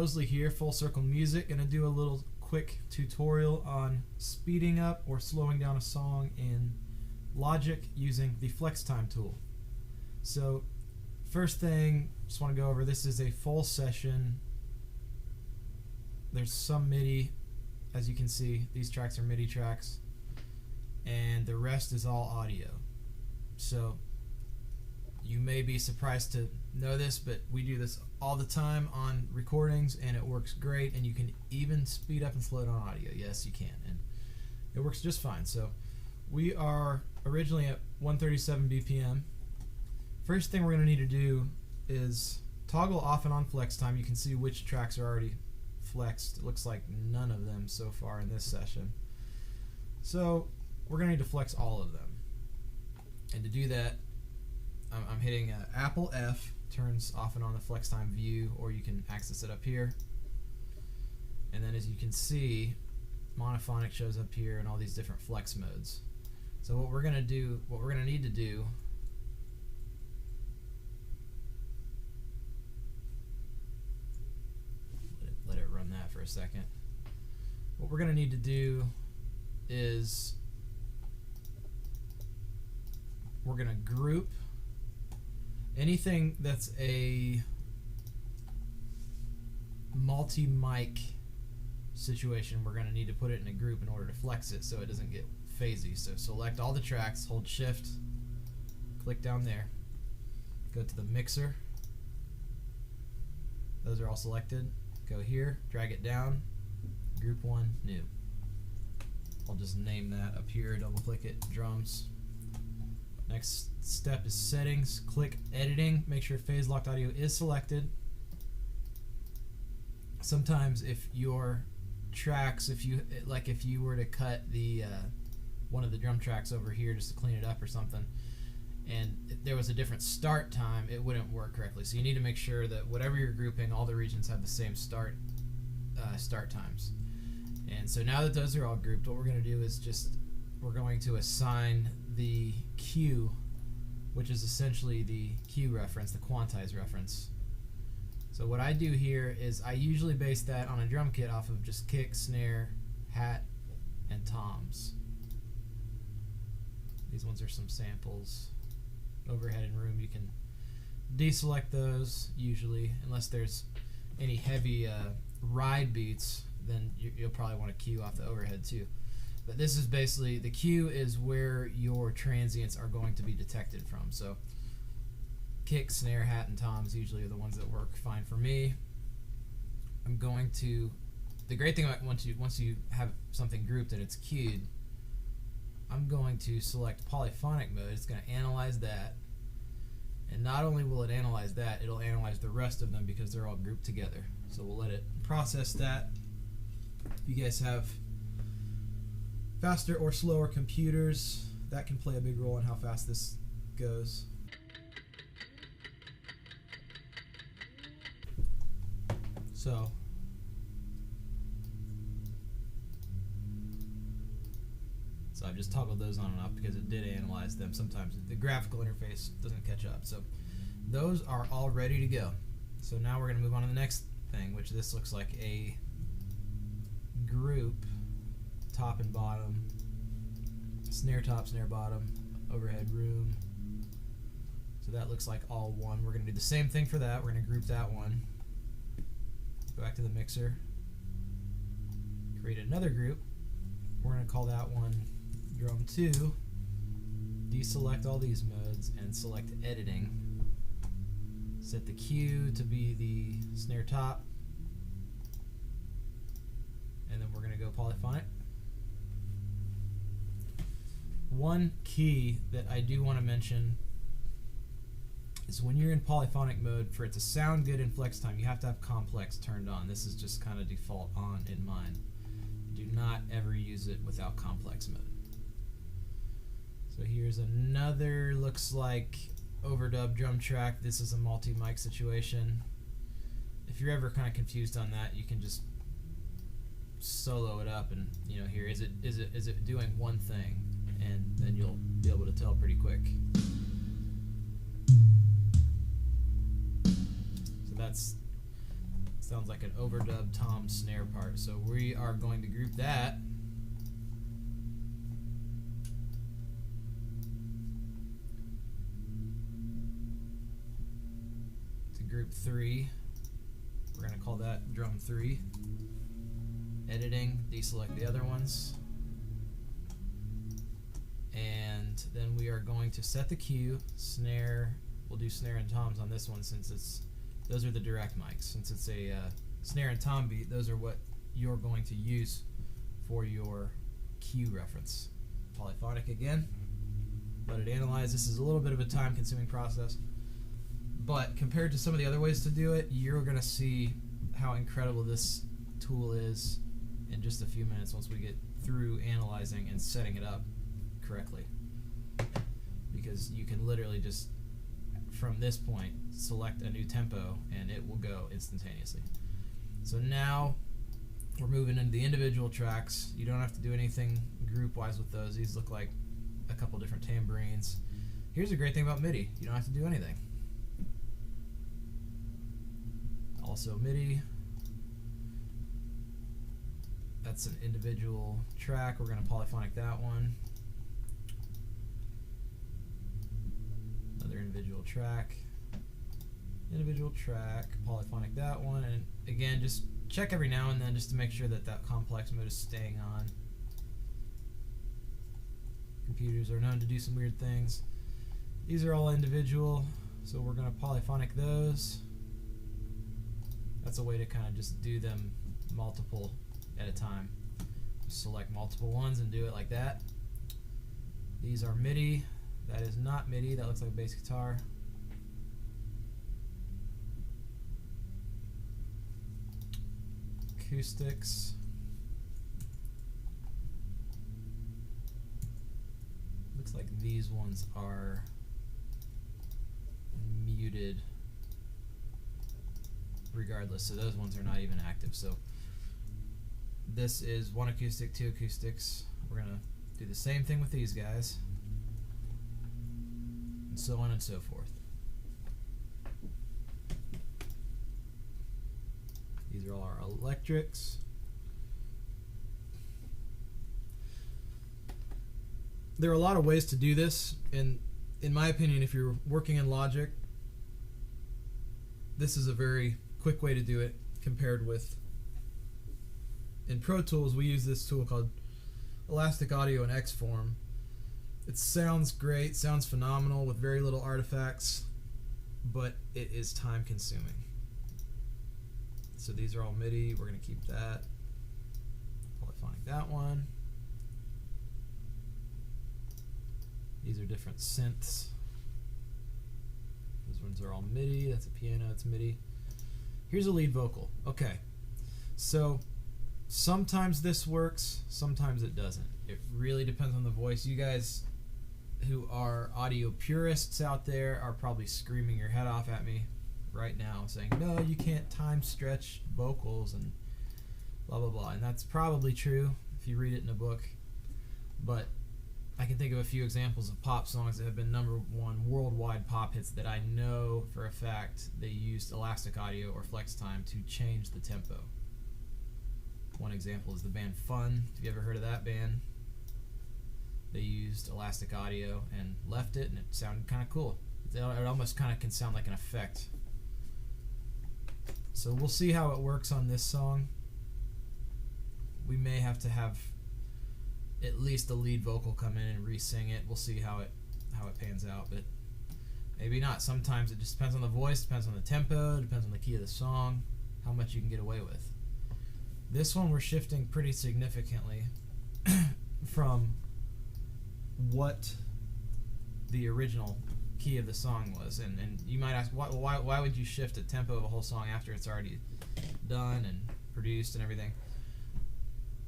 Mosley here, Full Circle Music. Gonna do a little quick tutorial on speeding up or slowing down a song in Logic using the Flex Time tool. So first thing, just want to go over, this is a full session. There's some MIDI, as you can see. These tracks are MIDI tracks, and the rest is all audio. So you may be surprised to know this, but we do this all the time on recordings, and it works great, and you can even speed up and slow down audio. Yes, you can, and it works just fine. So we are originally at 137 BPM. First thing we're going to need to do is toggle off and on flex time. You can see which tracks are already flexed. It looks like none of them so far in this session. So we're going to need to flex all of them. And to do that, I'm hitting Apple F, turns off and on the flex time view, or you can access it up here. And then as you can see, monophonic shows up here and all these different flex modes. So what we're going to need to do let it run that for a second. What we're going to need to do is we're going to group anything that's a multi-mic situation. We're going to need to put it in a group in order to flex it so it doesn't get phasey. So select all the tracks, hold shift, click down there, go to the mixer. Those are all selected. Go here, drag it down, group 1, new. I'll just name that up here, double click it, drums. Next step is settings, click editing, make sure phase locked audio is selected. Sometimes if your tracks, if you were to cut the one of the drum tracks over here just to clean it up or something, and there was a different start time, it wouldn't work correctly. So you need to make sure that whatever you're grouping, all the regions have the same start times. And so now that those are all grouped, what we're going to do is we're going to assign the cue, which is essentially the cue reference, the quantize reference. So what I do here is I usually base that on a drum kit off of just kick, snare, hat, and toms. These ones are some samples. Overhead and room, you can deselect those usually, unless there's any heavy ride beats, then you'll probably want to cue off the overhead too. But this is basically, the cue is where your transients are going to be detected from. So kick, snare, hat, and toms usually are the ones that work fine for me. I'm going to, the great thing about once you have something grouped and it's cued, I'm going to select polyphonic mode. It's going to analyze that, and not only will it analyze that, it'll analyze the rest of them because they're all grouped together. So we'll let it process that. If you guys have faster or slower computers, that can play a big role in how fast this goes. So I've just toggled those on and off because it did analyze them. Sometimes the graphical interface doesn't catch up. So those are all ready to go. So now we're going to move on to the next thing, which this looks like a group, top and bottom, snare top, snare bottom, overhead room. So that looks like all one. We're going to do the same thing for that. We're going to group that one. Go back to the mixer, create another group. We're going to call that one drum 2, deselect all these modes and select editing. Set the cue to be the snare top, and then we're going to go polyphonic. One key that I do want to mention is when you're in polyphonic mode, for it to sound good in flex time, you have to have complex turned on. This is just kind of default on in mine. Do not ever use it without complex mode. So here's another, looks like overdub drum track. This is a multi-mic situation. If you're ever kind of confused on that, you can just solo it up and, you know, here is it doing one thing, and then you'll be able to tell pretty quick. So that's Sounds like an overdub tom snare part. So we are going to group that. To group 3. We're going to call that drum 3. Editing, deselect the other ones. And then we are going to set the cue, snare. We'll do snare and toms on this one since those are the direct mics. Since it's a snare and tom beat, those are what you're going to use for your cue reference. Polyphonic again. Let it analyze. This is a little bit of a time-consuming process, but compared to some of the other ways to do it, you're going to see how incredible this tool is in just a few minutes once we get through analyzing and setting it up correctly. Because you can literally just, from this point, select a new tempo and it will go instantaneously. So now we're moving into the individual tracks. You don't have to do anything group-wise with those. These look like a couple different tambourines. Here's a great thing about MIDI. You don't have to do anything. Also MIDI. That's an individual track. We're going to polyphonic that one. Another individual track, polyphonic that one, and again, just check every now and then just to make sure that that complex mode is staying on. Computers are known to do some weird things. These are all individual, so we're going to polyphonic those. That's a way to kind of just do them multiple at a time. Just select multiple ones and do it like that. These are MIDI. That is not MIDI. That looks like a bass guitar. Acoustics. Looks like these ones are muted regardless, so those ones are not even active. So this is 1 acoustic, 2 acoustics. We're going to do the same thing with these guys. So on and so forth. These are all our electrics. There are a lot of ways to do this, and in my opinion, if you're working in Logic, this is a very quick way to do it compared with in Pro Tools. We use this tool called Elastic Audio and Xform. It sounds great, sounds phenomenal with very little artifacts, but it is time consuming. So these are all MIDI, we're going to keep that. Polyphonic that one. These are different synths. Those ones are all MIDI, that's a piano, it's MIDI. Here's a lead vocal. Okay, so sometimes this works, sometimes it doesn't. It really depends on the voice. You guys who are audio purists out there are probably screaming your head off at me right now saying, no, you can't time stretch vocals and blah blah blah, and that's probably true if you read it in a book, but I can think of a few examples of pop songs that have been #1 worldwide pop hits that I know for a fact they used elastic audio or flex time to change the tempo. One example is the band Fun. Have you ever heard of that band? They used elastic audio and left it, and it sounded kind of cool. It almost kind of can sound like an effect. So we'll see how it works on this song. We may have to have at least the lead vocal come in and re-sing it. We'll see how it pans out, but maybe not. Sometimes it just depends on the voice, depends on the tempo, depends on the key of the song, how much you can get away with. This one we're shifting pretty significantly from what the original key of the song was, and you might ask, why would you shift a tempo of a whole song after it's already done and produced and everything?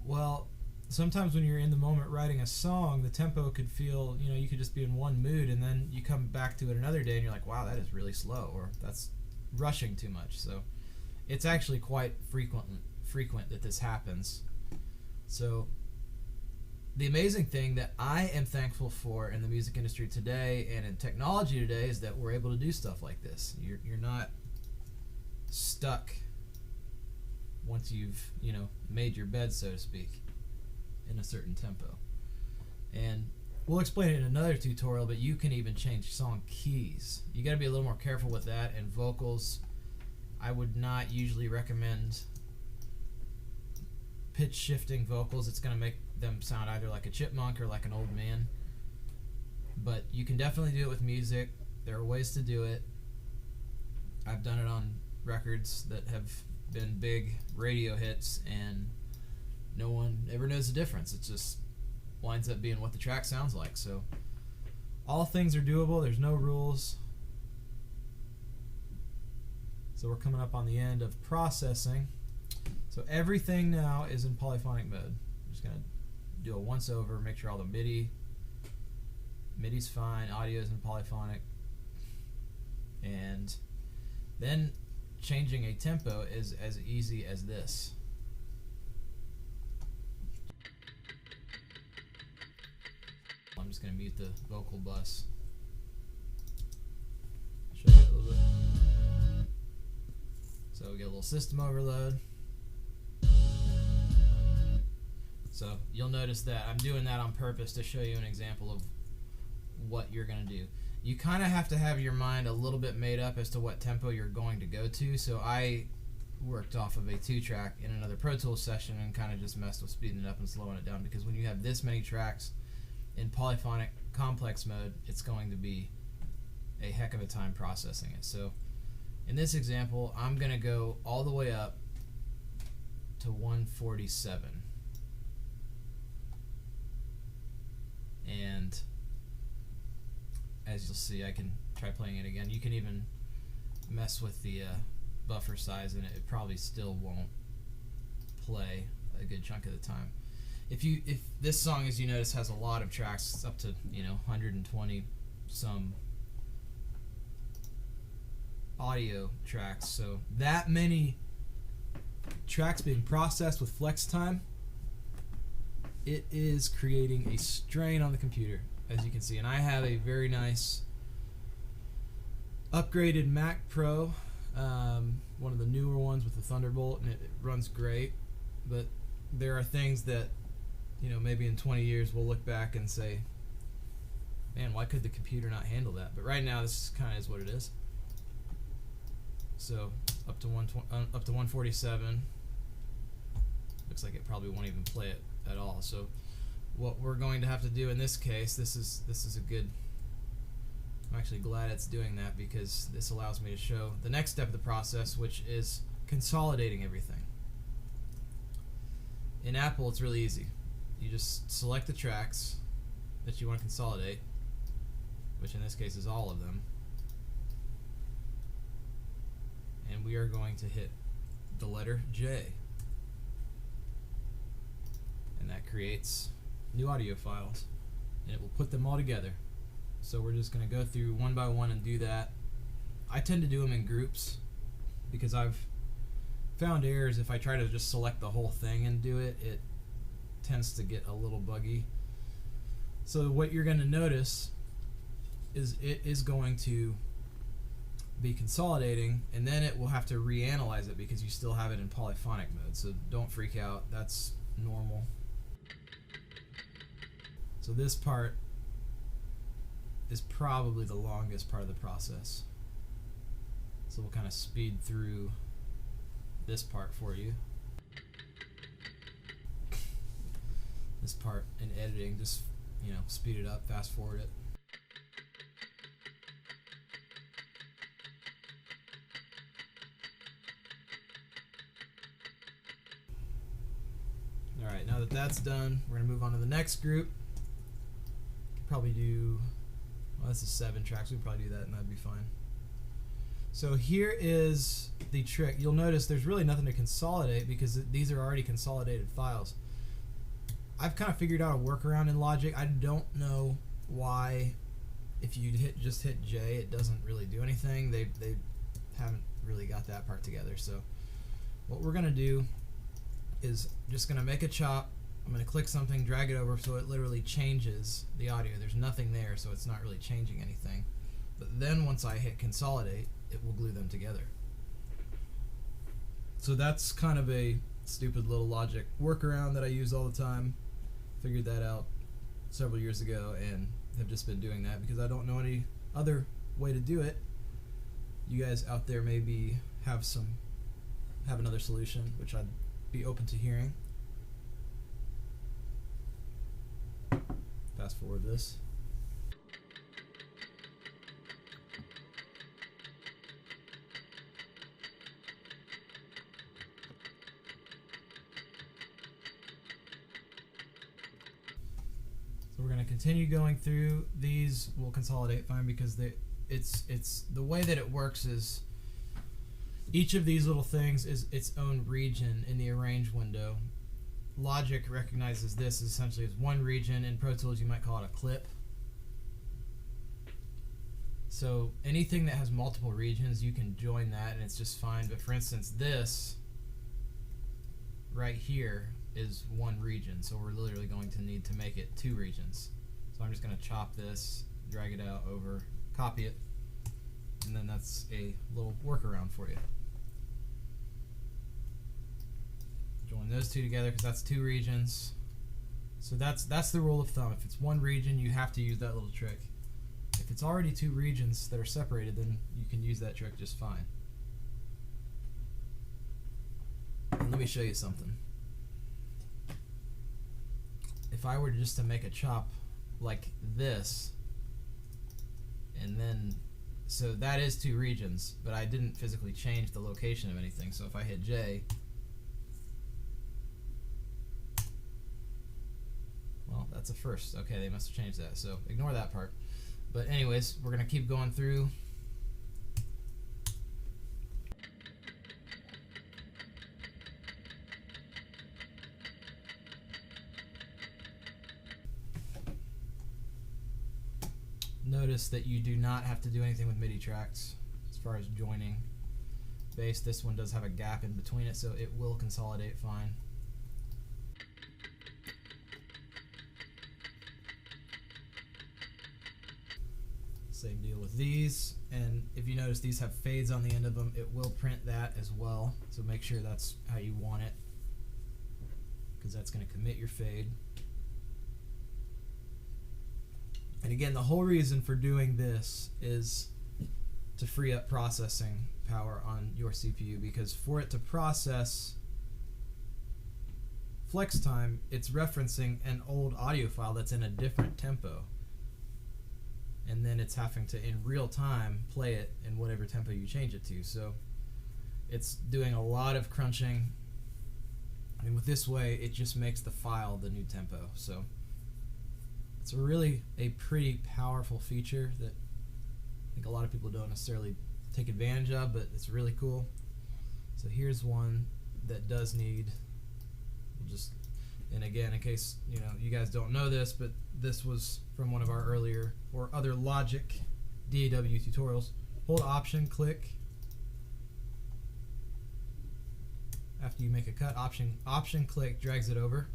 Well, sometimes when you're in the moment writing a song, the tempo could feel, you could just be in one mood, and then you come back to it another day and you're like, wow, that is really slow, or that's rushing too much. So it's actually quite frequent that this happens. So the amazing thing that I am thankful for in the music industry today and in technology today is that we're able to do stuff like this. You're not stuck once you've, made your bed, so to speak, in a certain tempo. And we'll explain it in another tutorial, but you can even change song keys. You got to be a little more careful with that. And vocals, I would not usually recommend pitch shifting vocals. It's going to make them sound either like a chipmunk or like an old man. But you can definitely do it with music. There are ways to do it. I've done it on records that have been big radio hits, and no one ever knows the difference. It just winds up being what the track sounds like. So all things are doable. There's no rules. So we're coming up on the end of processing. So everything now is in polyphonic mode. I'm just going to do a once over, make sure all the MIDI's fine, audio's in polyphonic, and then changing a tempo is as easy as this. I'm just going to mute the vocal bus. Show you a little bit. So we get a little system overload. So you'll notice that I'm doing that on purpose to show you an example of what you're going to do. You kind of have to have your mind a little bit made up as to what tempo you're going to go to. So I worked off of a 2-track in another Pro Tools session and kind of just messed with speeding it up and slowing it down, because when you have this many tracks in polyphonic complex mode, it's going to be a heck of a time processing it. So in this example, I'm going to go all the way up to 147. And as you'll see, I can try playing it again. You can even mess with the buffer size, and it probably still won't play a good chunk of the time. If this song, as you notice, has a lot of tracks, it's up to 120 some audio tracks. So that many tracks being processed with flex time, it is creating a strain on the computer, as you can see. And I have a very nice upgraded Mac Pro, one of the newer ones with the Thunderbolt, and it runs great. But there are things that, maybe in 20 years we'll look back and say, man, why could the computer not handle that? But right now, this kind of is what it is. So up to 147. Looks like it probably won't even play it at all. So what we're going to have to do in this case, this is a good, I'm actually glad it's doing that, because this allows me to show the next step of the process, which is consolidating everything. In Apple, it's really easy. You just select the tracks that you want to consolidate, which in this case is all of them, and we are going to hit the letter J, and that creates new audio files, and it will put them all together. So we're just going to go through one by one and do that. I tend to do them in groups because I've found errors if I try to just select the whole thing and do it. It tends to get a little buggy. So what you're going to notice is it is going to be consolidating, and then it will have to reanalyze it because you still have it in polyphonic mode. So don't freak out. That's normal. So this part is probably the longest part of the process. So we'll kind of speed through this part for you. This part in editing, just speed it up, fast forward it. Alright, now that that's done, we're going to move on to the next group. Probably do, well, this is 7 tracks, we can probably do that and that'd be fine. So here is the trick. You'll notice there's really nothing to consolidate because these are already consolidated files. I've kind of figured out a workaround in Logic. I don't know why if you just hit J it doesn't really do anything. They haven't really got that part together. So what we're going to do is just going to make a chop. I'm going to click something, drag it over so it literally changes the audio. There's nothing there, so it's not really changing anything. But then once I hit consolidate, it will glue them together. So that's kind of a stupid little logic workaround that I use all the time. Figured that out several years ago and have just been doing that because I don't know any other way to do it. You guys out there maybe have another solution, which I'd be open to hearing. Fast forward this. So we're going to continue going through these. We'll consolidate fine because it's the way that it works is each of these little things is its own region in the arrange window. Logic recognizes this essentially as one region. In Pro Tools you might call it a clip. So anything that has multiple regions you can join that and it's just fine, but for instance this right here is one region, so we're literally going to need to make it two regions. So I'm just going to chop this, drag it out over, copy it, and then that's a little workaround for you. Join those two together because that's two regions. So that's the rule of thumb. If it's one region, you have to use that little trick. If it's already two regions that are separated, then you can use that trick just fine. And let me show you something. If I were just to make a chop like this, and then, so that is two regions, but I didn't physically change the location of anything. So if I hit J, well, that's a first. Okay, they must have changed that, so ignore that part. But anyways, we're going to keep going through. Notice that you do not have to do anything with MIDI tracks as far as joining bass. This one does have a gap in between it, so it will consolidate fine. Same deal with these, and if you notice these have fades on the end of them, it will print that as well, so make sure that's how you want it, because that's going to commit your fade. And again, the whole reason for doing this is to free up processing power on your CPU, because for it to process flex time, it's referencing an old audio file that's in a different tempo. And then it's having to, in real time, play it in whatever tempo you change it to. So it's doing a lot of crunching. And with this way, it just makes the file the new tempo. So it's really a pretty powerful feature that I think a lot of people don't necessarily take advantage of, but it's really cool. So here's one that does need, we'll just, and again, in case you guys don't know this, but this was from one of our earlier or other Logic DAW tutorials. Hold Option, click. After you make a cut, Option click drags it over.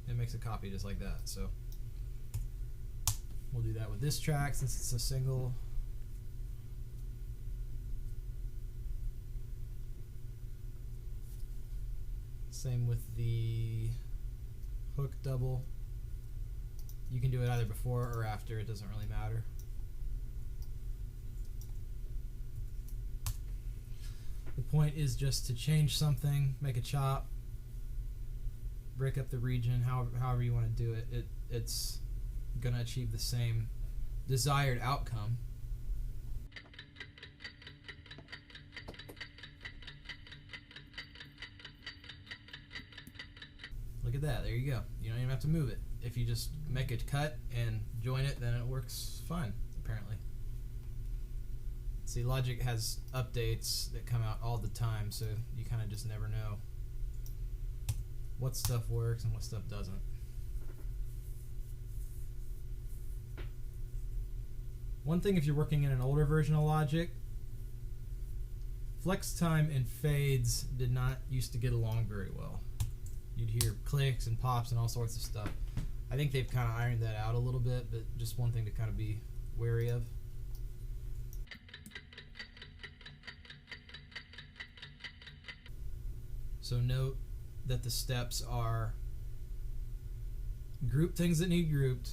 It makes a copy just like that. So we'll do that with this track since it's a single. Same with the hook double. You can do it either before or after, it doesn't really matter. The point is just to change something, make a chop, break up the region, however you want to do it. It's going to achieve the same desired outcome. Look at that, there you go. You don't even have to move it. If you just make a cut and join it, then it works fine, apparently. See, Logic has updates that come out all the time, so you kind of just never know what stuff works and what stuff doesn't. One thing, if you're working in an older version of Logic, flex time and fades did not used to get along very well. You'd hear clicks and pops and all sorts of stuff. I think they've kind of ironed that out a little bit, but just one thing to kind of be wary of. So note that the steps are: group things that need grouped,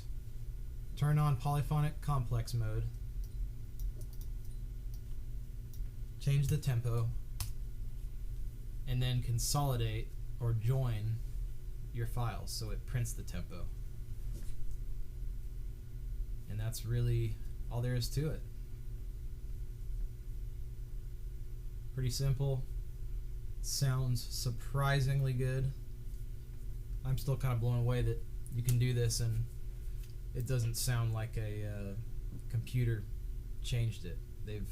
turn on polyphonic complex mode, change the tempo, and then consolidate or join your files so it prints the tempo. And that's really all there is to it. Pretty simple. Sounds surprisingly good. I'm still kind of blown away that you can do this and it doesn't sound like a computer changed it. They've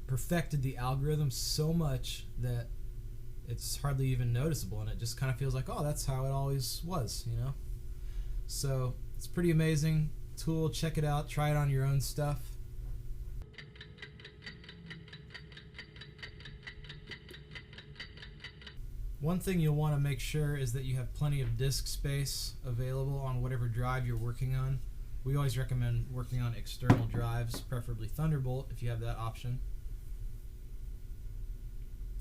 perfected the algorithm so much that it's hardly even noticeable, and it just kind of feels like, oh, that's how it always was, you know? So it's pretty amazing tool. Check it out. Try it on your own stuff. One thing you'll want to make sure is that you have plenty of disk space available on whatever drive you're working on. We always recommend working on external drives, preferably Thunderbolt if you have that option.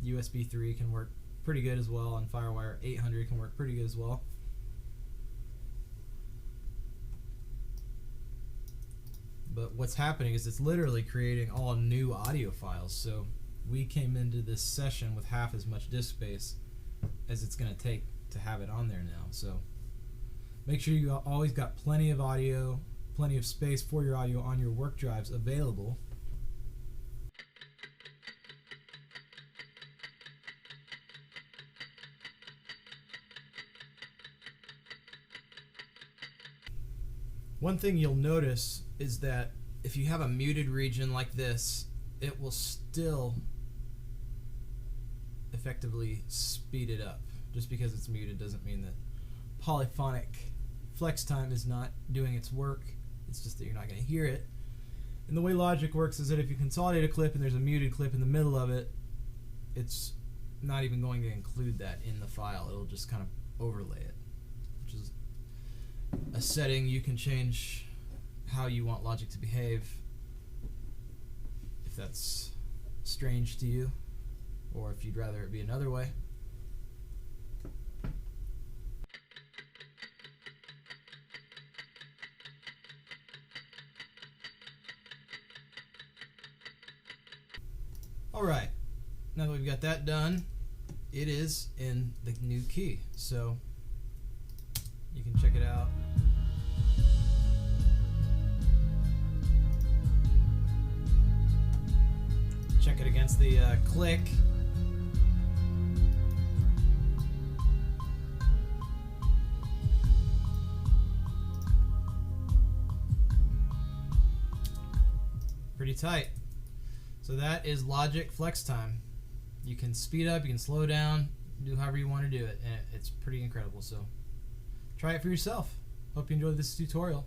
USB 3 can work pretty good as well, and Firewire 800 can work pretty good as well. But what's happening is it's literally creating all new audio files, so we came into this session with half as much disk space as it's going to take to have it on there now. So make sure you always got plenty of audio, plenty of space for your audio on your work drives available. One thing you'll notice is that if you have a muted region like this, it will still effectively speed it up. Just because it's muted doesn't mean that polyphonic flex time is not doing its work. It's just that you're not going to hear it. And the way Logic works is that if you consolidate a clip and there's a muted clip in the middle of it, it's not even going to include that in the file. It'll just kind of overlay it, which is a setting you can change how you want Logic to behave if that's strange to you, or if you'd rather it be another way. Alright, now that we've got that done, it is in the new key, so you can check it out. Check it against the click. Pretty tight. So that is Logic Flex Time. You can speed up, you can slow down, do however you want to do it, and it's pretty incredible. So try it for yourself. Hope you enjoyed this tutorial.